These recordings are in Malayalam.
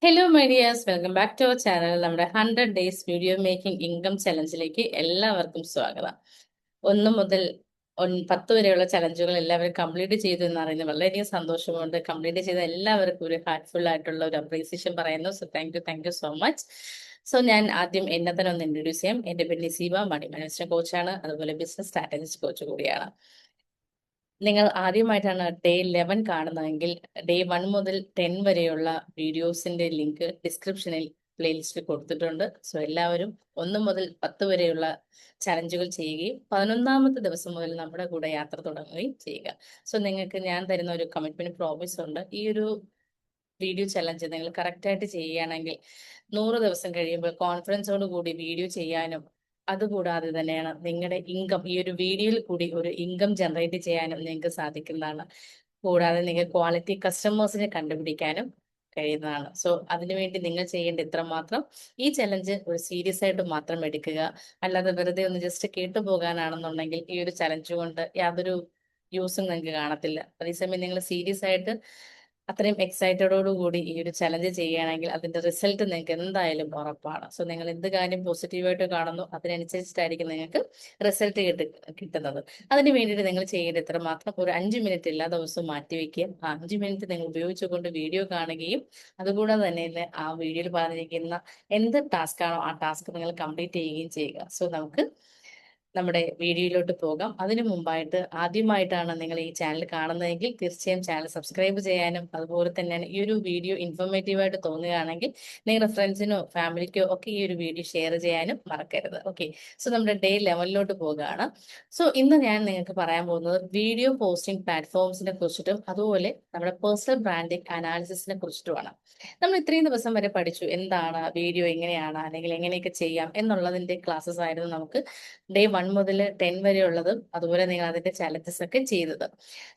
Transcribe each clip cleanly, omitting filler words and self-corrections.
Hello my dears, welcome back to our channel. നമ്മുടെ 100 ഡേയ്സ് വീഡിയോ മേക്കിംഗ് ഇൻകം ചലഞ്ചിലേക്ക് എല്ലാവർക്കും സ്വാഗതം. 1 മുതൽ 10 വരെയുള്ള ചലഞ്ചുകൾ എല്ലാവരും കംപ്ലീറ്റ് ചെയ്തു എന്ന് അറിയുന്നത് വളരെയധികം സന്തോഷമുണ്ട്. കംപ്ലീറ്റ് ചെയ്ത എല്ലാവർക്കും ഒരു ഹാർട്ട്ഫുൾ ആയിട്ടുള്ള ഒരു അപ്രീസിയേഷൻ പറയുന്നു. So thank you so much. So ഞാൻ ആദ്യം എന്നെ തന്നെ ഒന്ന് ഇൻട്രൊഡ്യൂസ് ചെയ്യാം. എന്റെ പേര് നിസീബ, മണി മാനേജ്മെന്റ് കോച്ചാണ്, അതുപോലെ ബിസിനസ് സ്ട്രാറ്റജിസ്റ്റ് കോച്ച് കൂടിയാണ്. നിങ്ങൾ ആദ്യമായിട്ടാണ് ഡേ 11 കാണുന്നതെങ്കിൽ ഡേ 1 മുതൽ 10 വരെയുള്ള വീഡിയോസിന്റെ ലിങ്ക് ഡിസ്ക്രിപ്ഷനിൽ പ്ലേലിസ്റ്റിൽ കൊടുത്തിട്ടുണ്ട്. സോ എല്ലാവരും 1 മുതൽ 10 വരെയുള്ള ചലഞ്ചുകൾ ചെയ്യുകയും 11ാമത്തെ ദിവസം മുതൽ നമ്മുടെ കൂടെ യാത്ര തുടങ്ങുകയും ചെയ്യുക. സോ നിങ്ങൾക്ക് ഞാൻ തരുന്ന ഒരു കമ്മിറ്റ്മെന്റ് പ്രോമിസ് ഉണ്ട്. ഈ ഒരു വീഡിയോ ചലഞ്ച് നിങ്ങൾ കറക്റ്റ് ആയിട്ട് ചെയ്യുകയാണെങ്കിൽ 100 ദിവസം കഴിയുമ്പോൾ കോൺഫിഡൻസോട് കൂടി വീഡിയോ ചെയ്യാനും അതുകൂടാതെ തന്നെയാണ് നിങ്ങളുടെ ഇൻകം ഈ ഒരു വീഡിയോയിൽ കൂടി ഒരു ഇൻകം ജനറേറ്റ് ചെയ്യാനും നിങ്ങൾക്ക് സാധിക്കുന്നതാണ്. കൂടാതെ നിങ്ങൾ ക്വാളിറ്റി കസ്റ്റമേഴ്സിനെ കണ്ടുപിടിക്കാനും കഴിയുന്നതാണ്. സോ അതിനുവേണ്ടി നിങ്ങൾ ചെയ്യേണ്ട ഇത്ര മാത്രം, ഈ ചലഞ്ച് ഒരു സീരിയസ് ആയിട്ട് മാത്രം എടുക്കുക. അല്ലാതെ വെറുതെ ഒന്ന് ജസ്റ്റ് കേട്ടു പോകാനാണെന്നുണ്ടെങ്കിൽ ഈ ഒരു ചലഞ്ച് കൊണ്ട് യാതൊരു യൂസും നിങ്ങൾക്ക് കാണത്തില്ല. അതേസമയം നിങ്ങൾ സീരിയസ് ആയിട്ട് അത്രയും എക്സൈറ്റഡോട് കൂടി ഈ ഒരു ചലഞ്ച് ചെയ്യുകയാണെങ്കിൽ അതിന്റെ റിസൾട്ട് നിങ്ങൾക്ക് എന്തായാലും ഉറപ്പാണ്. സോ നിങ്ങൾ എന്ത് കാര്യം പോസിറ്റീവായിട്ട് കാണുന്നു അതിനനുസരിച്ചിട്ടായിരിക്കും നിങ്ങൾക്ക് റിസൾട്ട് കിട്ടുന്നത്. അതിന് വേണ്ടിയിട്ട് നിങ്ങൾ ചെയ്യേണ്ട ഇത്ര മാത്രം, ഒരു 5 മിനിറ്റ് എല്ലാ ദിവസവും മാറ്റി വെക്കുക. ആ 5 മിനിറ്റ് നിങ്ങൾ ഉപയോഗിച്ചുകൊണ്ട് വീഡിയോ കാണുകയും അതുകൂടാതെ തന്നെ ആ വീഡിയോയിൽ പറഞ്ഞിരിക്കുന്ന എന്ത് ടാസ്ക് ആണോ ആ ടാസ്ക് നിങ്ങൾ കംപ്ലീറ്റ് ചെയ്യുകയും ചെയ്യുക. സോ നമുക്ക് നമ്മുടെ വീഡിയോയിലോട്ട് പോകാം. അതിനു മുമ്പായിട്ട് ആദ്യമായിട്ടാണ് നിങ്ങൾ ഈ ചാനൽ കാണുന്നതെങ്കിൽ തീർച്ചയായും ചാനൽ സബ്സ്ക്രൈബ് ചെയ്യാനും അതുപോലെ തന്നെയാണ് ഈ ഒരു വീഡിയോ ഇൻഫോർമേറ്റീവ് ആയിട്ട് തോന്നുകയാണെങ്കിൽ നിങ്ങളുടെ ഫ്രണ്ട്സിനോ ഫാമിലിക്കോ ഒക്കെ ഈ ഒരു വീഡിയോ ഷെയർ ചെയ്യാനും മറക്കരുത്. ഓക്കെ, സോ നമ്മുടെ ഡേ 11 പോകുകയാണ്. സോ ഇന്ന് ഞാൻ നിങ്ങൾക്ക് പറയാൻ പോകുന്നത് വീഡിയോ പോസ്റ്റിംഗ് പ്ലാറ്റ്ഫോംസിനെ കുറിച്ചിട്ടും അതുപോലെ നമ്മുടെ പേഴ്സണൽ ബ്രാൻഡിംഗ് അനാലിസിസിനെ കുറിച്ചിട്ടുമാണ്. നമ്മൾ ഇത്രയും ദിവസം വരെ പഠിച്ചു എന്താണ് വീഡിയോ, എങ്ങനെയാണ് അല്ലെങ്കിൽ എങ്ങനെയൊക്കെ ചെയ്യാം എന്നുള്ളതിന്റെ ക്ലാസ്സസ് ആയിരുന്നു നമുക്ക് ഡേ 1 മുതൽ 10 വരെ ഉള്ളതും അതുപോലെ നിങ്ങൾ അതിന്റെ ചലഞ്ചസ് ഒക്കെ ചെയ്തത്.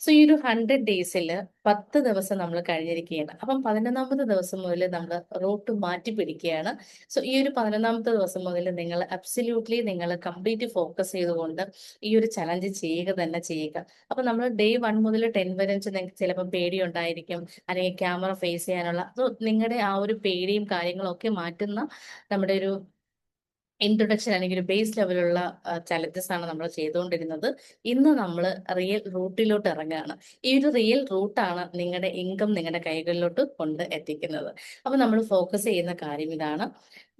സോ ഈ ഒരു 100 ഡേയ്സിൽ 10 ദിവസം നമ്മൾ കഴിഞ്ഞിരിക്കുകയാണ്. അപ്പം 11ാമത്തെ ദിവസം മുതൽ നമ്മൾ റൂട്ട് മാറ്റി പിടിക്കുകയാണ്. സോ ഈ ഒരു 11ാമത്തെ ദിവസം മുതൽ നിങ്ങൾ അബ്സല്യൂട്ട്ലി നിങ്ങൾ കംപ്ലീറ്റ് ഫോക്കസ് ചെയ്തുകൊണ്ട് ഈ ഒരു ചലഞ്ച് ചെയ്യുക തന്നെ ചെയ്യുക. അപ്പൊ നമ്മൾ ഡേ 1 മുതൽ 10 വരെ വെച്ച് നിങ്ങൾക്ക് ചിലപ്പോൾ പേടി ഉണ്ടായിരിക്കും, അല്ലെങ്കിൽ ക്യാമറ ഫേസ് ചെയ്യാനുള്ള നിങ്ങളുടെ ആ ഒരു പേടിയും കാര്യങ്ങളും ഒക്കെ മാറ്റുന്ന നമ്മുടെ ഒരു ഇൻട്രൊഡക്ഷൻ അല്ലെങ്കിൽ ഒരു ബേസ് ലെവലുള്ള ചലഞ്ചസ് ആണ് നമ്മൾ ചെയ്തുകൊണ്ടിരുന്നത്. ഇന്ന് നമ്മൾ റിയൽ റൂട്ടിലോട്ട് ഇറങ്ങുകയാണ്. ഈ ഒരു റിയൽ റൂട്ടാണ് നിങ്ങളുടെ ഇൻകം നിങ്ങളുടെ കൈകളിലോട്ട് കൊണ്ട് എത്തിക്കുന്നത്. അപ്പൊ നമ്മൾ ഫോക്കസ് ചെയ്യുന്ന കാര്യം ഇതാണ്.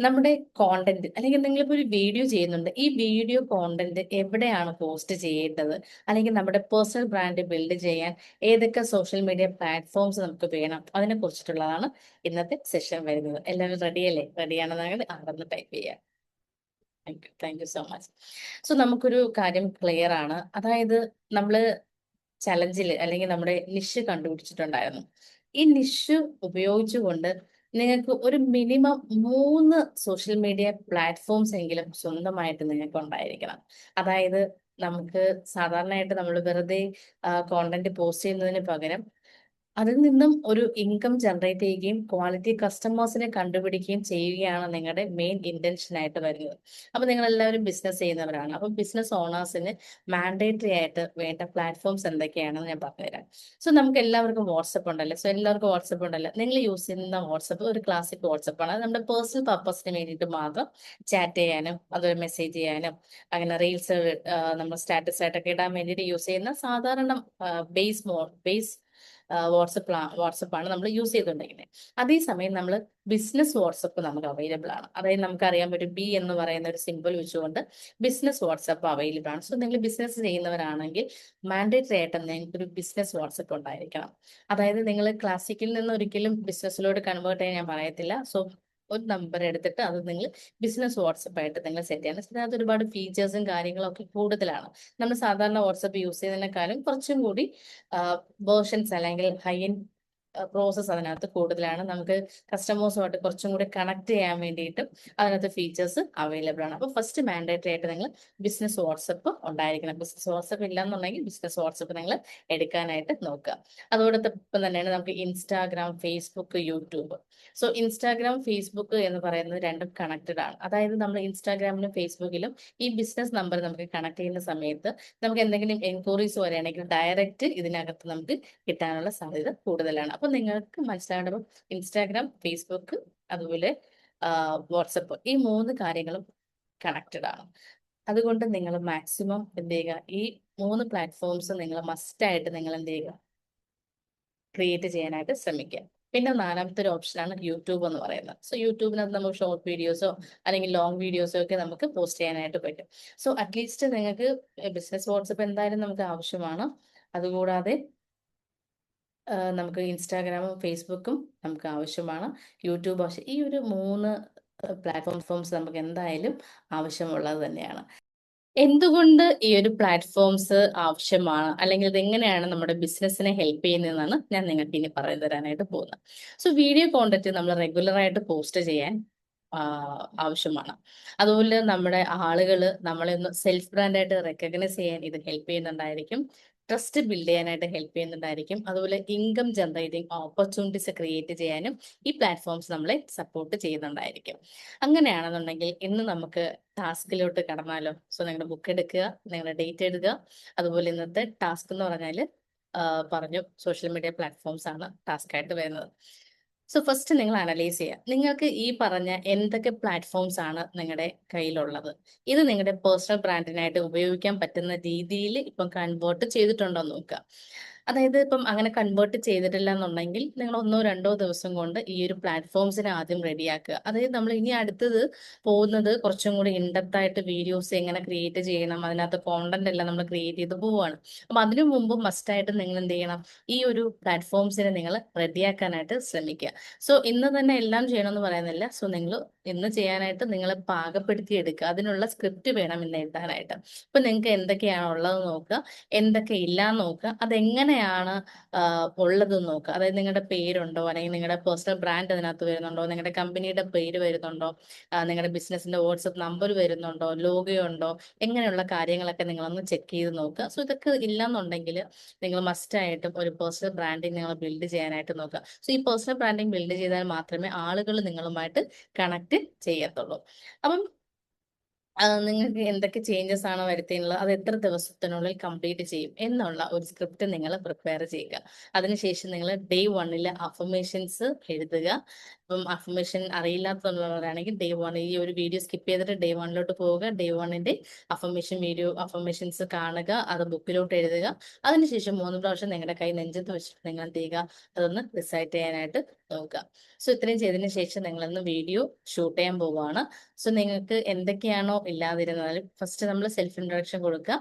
നമ്മുടെ കോണ്ടന്റ് അല്ലെങ്കിൽ നിങ്ങളിപ്പോൾ ഒരു വീഡിയോ ചെയ്യുന്നുണ്ട്, ഈ വീഡിയോ കോണ്ടന്റ് എവിടെയാണ് പോസ്റ്റ് ചെയ്യേണ്ടത്, അല്ലെങ്കിൽ നമ്മുടെ പേഴ്സണൽ ബ്രാൻഡ് ബിൽഡ് ചെയ്യാൻ ഏതൊക്കെ സോഷ്യൽ മീഡിയ പ്ലാറ്റ്ഫോംസ് നമുക്ക് വേണം, അതിനെ കുറിച്ചിട്ടുള്ളതാണ് ഇന്നത്തെ സെഷൻ വരുന്നത്. എല്ലാവരും റെഡിയല്ലേ? റെഡിയാണെന്നെങ്കിൽ അവിടെ ടൈപ്പ് ചെയ്യാം. Thank you so much. So നമുക്കൊരു കാര്യം ക്ലിയർ ആണ്. അതായത് നമ്മള് ചലഞ്ചിൽ അല്ലെങ്കിൽ നമ്മുടെ നിഷ് കണ്ടുപിടിച്ചിട്ടുണ്ടായിരുന്നു. ഈ നിഷ് ഉപയോഗിച്ചുകൊണ്ട് നിങ്ങൾക്ക് ഒരു മിനിമം 3 സോഷ്യൽ മീഡിയ പ്ലാറ്റ്ഫോംസ് എങ്കിലും സ്വന്തമായിട്ട് നിങ്ങൾക്ക് ഉണ്ടായിരിക്കണം. അതായത് നമുക്ക് സാധാരണയായിട്ട് നമ്മൾ വെറുതെ കോണ്ടന്റ് പോസ്റ്റ് ചെയ്യുന്നതിന് പകരം അതിൽ നിന്നും ഒരു ഇൻകം ജനറേറ്റ് ചെയ്യുകയും ക്വാളിറ്റി കസ്റ്റമേഴ്സിനെ കണ്ടുപിടിക്കുകയും ചെയ്യുകയാണ് നിങ്ങളുടെ മെയിൻ ഇന്റൻഷൻ ആയിട്ട് വരുന്നത്. അപ്പൊ നിങ്ങൾ എല്ലാവരും ബിസിനസ് ചെയ്യുന്നവരാണ്. അപ്പൊ ബിസിനസ് ഓണേഴ്സിന് മാൻഡേറ്ററി ആയിട്ട് വേണ്ട പ്ലാറ്റ്ഫോംസ് എന്തൊക്കെയാണെന്ന് ഞാൻ പറഞ്ഞുതരാം. സോ നമുക്ക് എല്ലാവർക്കും വാട്സപ്പ് ഉണ്ടല്ലോ. സോ എല്ലാവർക്കും വാട്സപ്പ് ഉണ്ടല്ലോ. നിങ്ങൾ യൂസ് ചെയ്യുന്ന വാട്സപ്പ് ഒരു ക്ലാസിക് വാട്സപ്പ് ആണ്. അത് നമ്മുടെ പേഴ്സണൽ പർപ്പസിന് വേണ്ടിയിട്ട് മാത്രം ചാറ്റ് ചെയ്യാനും അതുപോലെ മെസ്സേജ് ചെയ്യാനും അങ്ങനെ റീൽസ് നമ്മൾ സ്റ്റാറ്റസ് ആയിട്ടൊക്കെ ഇടാൻ വേണ്ടിയിട്ട് യൂസ് ചെയ്യുന്ന സാധാരണ ബേസ് വാട്സപ്പാണ് നമ്മൾ യൂസ് ചെയ്തുകൊണ്ടിരിക്കുന്നത്. അതേസമയം നമ്മൾ ബിസിനസ് വാട്സപ്പ് നമുക്ക് അവൈലബിൾ ആണ്. അതായത് നമുക്കറിയാൻ പറ്റും ബി എന്ന് പറയുന്ന ഒരു സിമ്പിൾ വെച്ചുകൊണ്ട് ബിസിനസ് വാട്സപ്പ് അവൈലബിൾ ആണ്. സോ നിങ്ങൾ ബിസിനസ് ചെയ്യുന്നവരാണെങ്കിൽ മാൻഡേറ്ററി ആയിട്ട് നിങ്ങൾക്ക് ഒരു ബിസിനസ് വാട്സപ്പ് ഉണ്ടായിരിക്കണം. അതായത് നിങ്ങൾ ക്ലാസിക്കിൽ നിന്ന് ഒരിക്കലും ബിസിനസ്സിലോട്ട് കൺവേർട്ട് ചെയ്യാൻ ഞാൻ പറയത്തില്ല. സോ ഒരു നമ്പർ എടുത്തിട്ട് അത് നിങ്ങൾ ബിസിനസ് വാട്സപ്പ് ആയിട്ട് നിങ്ങൾ സെറ്റ് ചെയ്യണം. അതിനകത്ത് ഒരുപാട് ഫീച്ചേഴ്സും കാര്യങ്ങളും ഒക്കെ കൂടുതലാണ്. നമ്മൾ സാധാരണ വാട്സപ്പ് യൂസ് ചെയ്യുന്നതിനേക്കാളും കുറച്ചും കൂടി വേർഷൻസ് അല്ലെങ്കിൽ ഹൈ എൻഡ് പ്രോസസ് അതിനകത്ത് കൂടുതലാണ്. നമുക്ക് കസ്റ്റമേഴ്സുമായിട്ട് കുറച്ചും കൂടി കണക്ട് ചെയ്യാൻ വേണ്ടിയിട്ട് അതിനകത്ത് ഫീച്ചേഴ്സ് അവൈലബിൾ ആണ്. അപ്പോൾ ഫസ്റ്റ് മാൻഡേറ്ററി ആയിട്ട് നിങ്ങൾ ബിസിനസ് വാട്സപ്പ് ഉണ്ടായിരിക്കണം. ബിസിനസ് വാട്സപ്പ് ഇല്ലാന്നുണ്ടെങ്കിൽ ബിസിനസ് വാട്സപ്പ് നിങ്ങൾ എടുക്കാനായിട്ട് നോക്കുക. അതോടൊപ്പം തന്നെയാണ് നമുക്ക് Instagram, Facebook, YouTube. So Instagram, Facebook എന്ന് പറയുന്നത് രണ്ടും കണക്റ്റഡ് ആണ്. അതായത് നമ്മൾ ഇൻസ്റ്റാഗ്രാമിലും ഫേസ്ബുക്കിലും ഈ ബിസിനസ് നമ്പർ നമുക്ക് കണക്ട് ചെയ്യുന്ന സമയത്ത് നമുക്ക് എന്തെങ്കിലും എൻക്വയറീസ് വരികയാണെങ്കിൽ ഡയറക്റ്റ് ഇതിനകത്ത് നമുക്ക് കിട്ടാനുള്ള സാധ്യത കൂടുതലാണ്. അപ്പൊ അപ്പൊ നിങ്ങൾക്ക് മനസ്സിലാവേണ്ടത് ഇൻസ്റ്റാഗ്രാം, ഫേസ്ബുക്ക്, അതുപോലെ വാട്സപ്പ്, ഈ 3 കാര്യങ്ങളും കണക്റ്റഡ് ആണ്. അതുകൊണ്ട് നിങ്ങൾ മാക്സിമം എന്ത് ചെയ്യുക, ഈ 3 പ്ലാറ്റ്ഫോംസ് നിങ്ങൾ മസ്റ്റ് ആയിട്ട് നിങ്ങൾ എന്ത് ചെയ്യുക, ക്രിയേറ്റ് ചെയ്യാനായിട്ട് ശ്രമിക്കുക. പിന്നെ 4മത്തെ ഒരു ഓപ്ഷനാണ് യൂട്യൂബ് എന്ന് പറയുന്നത്. സോ യൂട്യൂബിനകത്ത് നമുക്ക് ഷോർട്ട് വീഡിയോസോ അല്ലെങ്കിൽ ലോങ് വീഡിയോസോ ഒക്കെ നമുക്ക് പോസ്റ്റ് ചെയ്യാനായിട്ട് പറ്റും. സോ അറ്റ്ലീസ്റ്റ് നിങ്ങൾക്ക് ബിസിനസ് വാട്സപ്പ് എന്തായാലും നമുക്ക് ആവശ്യമാണ്. അതുകൂടാതെ നമുക്ക് ഇൻസ്റ്റാഗ്രാമും ഫേസ്ബുക്കും നമുക്ക് ആവശ്യമാണ്. യൂട്യൂബ് ആവശ്യം. ഈ ഒരു 3 പ്ലാറ്റ്ഫോംസ് നമുക്ക് എന്തായാലും ആവശ്യമുള്ളത് തന്നെയാണ്. എന്തുകൊണ്ട് ഈ ഒരു പ്ലാറ്റ്ഫോംസ് ആവശ്യമാണ്, അല്ലെങ്കിൽ ഇത് എങ്ങനെയാണ് നമ്മുടെ ബിസിനസ്സിനെ ഹെൽപ്പ് ചെയ്യുന്നതെന്നാണ് ഞാൻ നിങ്ങൾക്ക് ഇനി പറഞ്ഞു തരാനായിട്ട് പോകുന്നത്. സോ വീഡിയോ കോണ്ടന്റ് നമ്മൾ റെഗുലർ ആയിട്ട് പോസ്റ്റ് ചെയ്യാൻ ആവശ്യമാണ്. അതുപോലെ നമ്മുടെ ആളുകൾ നമ്മളെ ഒന്ന് സെൽഫ് ബ്രാൻഡായിട്ട് റെക്കഗ്നൈസ് ചെയ്യാൻ ഇത് ഹെൽപ്പ് ചെയ്യുന്നുണ്ടായിരിക്കും. ട്രസ്റ്റ് ബിൽഡ് ചെയ്യാനായിട്ട് ഹെൽപ്പ് ചെയ്യുന്നുണ്ടായിരിക്കും. അതുപോലെ ഇൻകം ജനറേറ്റിംഗ് ഓപ്പർച്യൂണിറ്റീസ് ക്രിയേറ്റ് ചെയ്യാനും ഈ പ്ലാറ്റ്ഫോംസ് നമ്മളെ സപ്പോർട്ട് ചെയ്യുന്നുണ്ടായിരിക്കും. അങ്ങനെയാണെന്നുണ്ടെങ്കിൽ ഇന്ന് നമുക്ക് ടാസ്കിലോട്ട് കടന്നാലോ? സോ നിങ്ങളുടെ ബുക്ക് എടുക്കുക, നിങ്ങളുടെ ഡേറ്റ് എഴുതുക. അതുപോലെ ഇന്നത്തെ ടാസ്ക് എന്ന് പറഞ്ഞാൽ പറഞ്ഞു, സോഷ്യൽ മീഡിയ പ്ലാറ്റ്ഫോംസ് ആണ് ടാസ്ക് ആയിട്ട് വരുന്നത്. സോ ഫസ്റ്റ് നിങ്ങൾ അനലൈസ് ചെയ്യുക, നിങ്ങൾക്ക് ഈ പറഞ്ഞ എന്തൊക്കെ പ്ലാറ്റ്ഫോംസ് ആണ് നിങ്ങളുടെ കയ്യിലുള്ളത്. ഇത് നിങ്ങളുടെ പേഴ്സണൽ ബ്രാൻഡിനായിട്ട് ഉപയോഗിക്കാൻ പറ്റുന്ന രീതിയിൽ ഇപ്പം കൺവേർട്ട് ചെയ്തിട്ടുണ്ടോ എന്ന് നോക്കുക. അതായത് ഇപ്പം അങ്ങനെ കൺവേർട്ട് ചെയ്തിട്ടില്ല എന്നുണ്ടെങ്കിൽ നിങ്ങൾ 1-2 ദിവസം കൊണ്ട് ഈ ഒരു പ്ലാറ്റ്ഫോംസിനെ ആദ്യം റെഡിയാക്കുക. അതായത് നമ്മൾ ഇനി അടുത്തത് പോകുന്നത് കുറച്ചും കൂടി ഇൻഡെപ്ത് ആയിട്ട് വീഡിയോസ് എങ്ങനെ ക്രിയേറ്റ് ചെയ്യണം, അതിനകത്ത് കോണ്ടന്റ് എല്ലാം നമ്മൾ ക്രിയേറ്റ് ചെയ്ത് പോവുകയാണ്. അപ്പം അതിനു മുമ്പ് മസ്റ്റായിട്ട് നിങ്ങൾ എന്ത് ചെയ്യണം, ഈ ഒരു പ്ലാറ്റ്ഫോംസിനെ നിങ്ങൾ റെഡിയാക്കാനായിട്ട് ശ്രമിക്കുക. സോ ഇന്ന് തന്നെ എല്ലാം ചെയ്യണമെന്ന് പറയുന്നില്ല. സോ നിങ്ങൾ ഇന്ന് ചെയ്യാനായിട്ട് നിങ്ങൾ പാകപ്പെടുത്തി എടുക്കുക. അതിനുള്ള സ്ക്രിപ്റ്റ് വേണം ഇന്ന് എഴുതാനായിട്ട്. ഇപ്പൊ നിങ്ങൾക്ക് എന്തൊക്കെയാണ് ഉള്ളത് നോക്കുക, എന്തൊക്കെ ഇല്ലാന്ന് നോക്കുക, അതെങ്ങനെയാണ് ഉള്ളത് നോക്കുക. അതായത് നിങ്ങളുടെ പേരുണ്ടോ, അല്ലെങ്കിൽ നിങ്ങളുടെ പേഴ്സണൽ ബ്രാൻഡ് അതിനകത്ത് വരുന്നുണ്ടോ, നിങ്ങളുടെ കമ്പനിയുടെ പേര് വരുന്നുണ്ടോ, നിങ്ങളുടെ ബിസിനസിന്റെ വാട്സപ്പ് നമ്പർ വരുന്നുണ്ടോ, ലോഗോ ഉണ്ടോ, എങ്ങനെയുള്ള കാര്യങ്ങളൊക്കെ നിങ്ങളൊന്ന് ചെക്ക് ചെയ്ത് നോക്കുക. സോ ഇതൊക്കെ ഇല്ലാന്നുണ്ടെങ്കിൽ നിങ്ങൾ മസ്റ്റ് ആയിട്ടും ഒരു പേഴ്സണൽ ബ്രാൻഡിങ് നിങ്ങൾ ബിൽഡ് ചെയ്യാനായിട്ട് നോക്കുക. സോ ഈ പേഴ്സണൽ ബ്രാൻഡിങ് ബിൽഡ് ചെയ്താൽ മാത്രമേ ആളുകൾ നിങ്ങളുമായിട്ട് കണക്ട് ചെയ്യത്തുള്ളൂ. അപ്പം നിങ്ങൾക്ക് എന്തൊക്കെ ചേഞ്ചസ് ആണ് വരുത്തേണ്ടത്, അത് എത്ര ദിവസത്തിനുള്ളിൽ കംപ്ലീറ്റ് ചെയ്യും എന്നുള്ള ഒരു സ്ക്രിപ്റ്റ് നിങ്ങൾ പ്രിപ്പയർ ചെയ്യുക. അതിനുശേഷം നിങ്ങൾ ഡേ 1 അഫർമേഷൻസ് എഴുതുക. ഇപ്പം അഫർമേഷൻ അറിയില്ലാത്തവരാണെങ്കിൽ ഡേ 1 ഈ ഒരു വീഡിയോ സ്കിപ്പ് ചെയ്തിട്ട് ഡേ 1 പോവുക. ഡേ 1 അഫർമേഷൻ വീഡിയോ അഫർമേഷൻസ് കാണുക, അത് ബുക്കിലോട്ട് എഴുതുക. അതിനുശേഷം 3 പ്രാവശ്യം നിങ്ങളുടെ കൈ നെഞ്ചത്ത് വെച്ചിട്ട് നിങ്ങൾ എന്ത് ചെയ്യുക, അതൊന്ന് റിസൈറ്റ് ചെയ്യാനായിട്ട് നോക്കുക. സോ ഇത്രയും ചെയ്തതിന് ശേഷം നിങ്ങളൊന്ന് വീഡിയോ ഷൂട്ട് ചെയ്യാൻ പോവുകയാണ്. സോ നിങ്ങൾക്ക് എന്തൊക്കെയാണോ ഇല്ലാതിരുന്നാലും ഫസ്റ്റ് നമ്മൾ സെൽഫ് ഇൻട്രൊഡക്ഷൻ കൊടുക്കുക.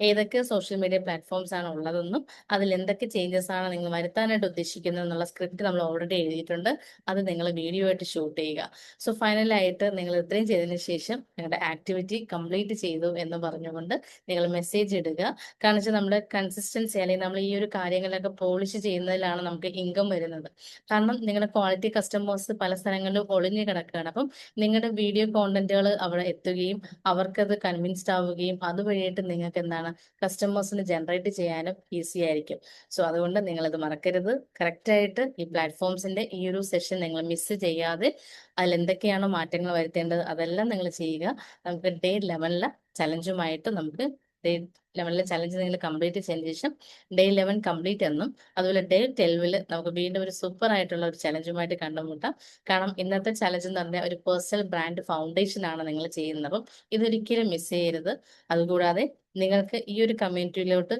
ഏതൊക്കെ സോഷ്യൽ മീഡിയ പ്ലാറ്റ്ഫോംസ് ആണ് ഉള്ളതെന്നും അതിൽ എന്തൊക്കെ ചേഞ്ചസ് ആണ് നിങ്ങൾ വരുത്താനായിട്ട് ഉദ്ദേശിക്കുന്നത് എന്നുള്ള സ്ക്രിപ്റ്റ് നമ്മൾ ഓൾറെഡി എഴുതിയിട്ടുണ്ട്. അത് നിങ്ങൾ വീഡിയോ ആയിട്ട് ഷൂട്ട് ചെയ്യുക. സോ ഫൈനലായിട്ട് നിങ്ങൾ ഇത്രയും ചെയ്തതിന് ശേഷം നിങ്ങളുടെ ആക്ടിവിറ്റി കംപ്ലീറ്റ് ചെയ്തു എന്ന് പറഞ്ഞുകൊണ്ട് നിങ്ങൾ മെസ്സേജ് ഇടുക. കാരണം വെച്ചാൽ നമ്മുടെ കൺസിസ്റ്റൻസി അല്ലെങ്കിൽ നമ്മൾ ഈ ഒരു കാര്യങ്ങളൊക്കെ പോളിഷ് ചെയ്യുന്നതിലാണ് നമുക്ക് ഇൻകം വരുന്നത്. കാരണം നിങ്ങളുടെ ക്വാളിറ്റി കസ്റ്റമേഴ്സ് പല സ്ഥലങ്ങളിലും ഒളിഞ്ഞു കിടക്കുകയാണ്. അപ്പം നിങ്ങളുടെ വീഡിയോ കോണ്ടന്റുകൾ അവിടെ എത്തുകയും അവർക്കത് കൺവിൻസ്ഡ് ആവുകയും അതുവഴിയായിട്ട് നിങ്ങൾക്ക് എന്താണ് കസ്റ്റമേഴ്സിന് ജനറേറ്റ് ചെയ്യാനും ഈസി ആയിരിക്കും. സോ അതുകൊണ്ട് നിങ്ങളത് മറക്കരുത്. കറക്റ്റായിട്ട് ഈ പ്ലാറ്റ്ഫോംസിന്റെ ഈ ഒരു സെഷൻ നിങ്ങൾ മിസ് ചെയ്യാതെ അതിൽ എന്തൊക്കെയാണോ മാറ്റങ്ങൾ വരുത്തേണ്ടത് അതെല്ലാം നിങ്ങൾ ചെയ്യുക. നമുക്ക് ഡേ 11 ചലഞ്ചുമായിട്ട് നമുക്ക് ഡേ 11 ചലഞ്ച് നിങ്ങൾ കംപ്ലീറ്റ് ചെയ്തതിനു ശേഷം ഡേ 11 കംപ്ലീറ്റ് എന്നും അതുപോലെ ഡേ 12 നമുക്ക് വീണ്ടും ഒരു സൂപ്പർ ആയിട്ടുള്ള ഒരു ചലഞ്ചുമായിട്ട് കണ്ടുമുട്ടാം. കാരണം ഇന്നത്തെ ചലഞ്ച് എന്ന് പറഞ്ഞാൽ ഒരു പേഴ്സണൽ ബ്രാൻഡ് ഫൗണ്ടേഷൻ ആണ് നിങ്ങൾ ചെയ്യുന്നത്. അപ്പം ഇതൊരിക്കലും മിസ് ചെയ്യരുത്. അതുകൂടാതെ നിങ്ങൾക്ക് ഈ ഒരു കമ്മ്യൂണിറ്റിയിലോട്ട്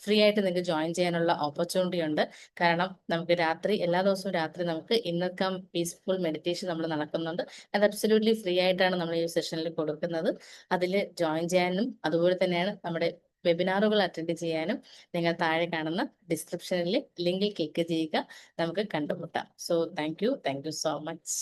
ഫ്രീ ആയിട്ട് നിങ്ങൾക്ക് ജോയിൻ ചെയ്യാനുള്ള ഓപ്പർച്യൂണിറ്റി ഉണ്ട്. കാരണം നമുക്ക് രാത്രി എല്ലാ ദിവസവും രാത്രി നമുക്ക് ഇന്നർ കം പീസ്ഫുൾ മെഡിറ്റേഷൻ നമ്മൾ നടക്കുന്നുണ്ട്. അത് അബ്സല്യൂട്ട്ലി ഫ്രീ ആയിട്ടാണ് നമ്മൾ ഈ സെഷനിൽ കൊടുക്കുന്നത്. അതിൽ ജോയിൻ ചെയ്യാനും അതുപോലെ തന്നെയാണ് നമ്മുടെ വെബിനാറുകൾ അറ്റൻഡ് ചെയ്യാനും നിങ്ങൾ താഴെ കാണുന്ന ഡിസ്ക്രിപ്ഷനിൽ ലിങ്കിൽ ക്ലിക്ക് ചെയ്യുക. നമുക്ക് കണ്ടുമുട്ടാം. So thank you so much.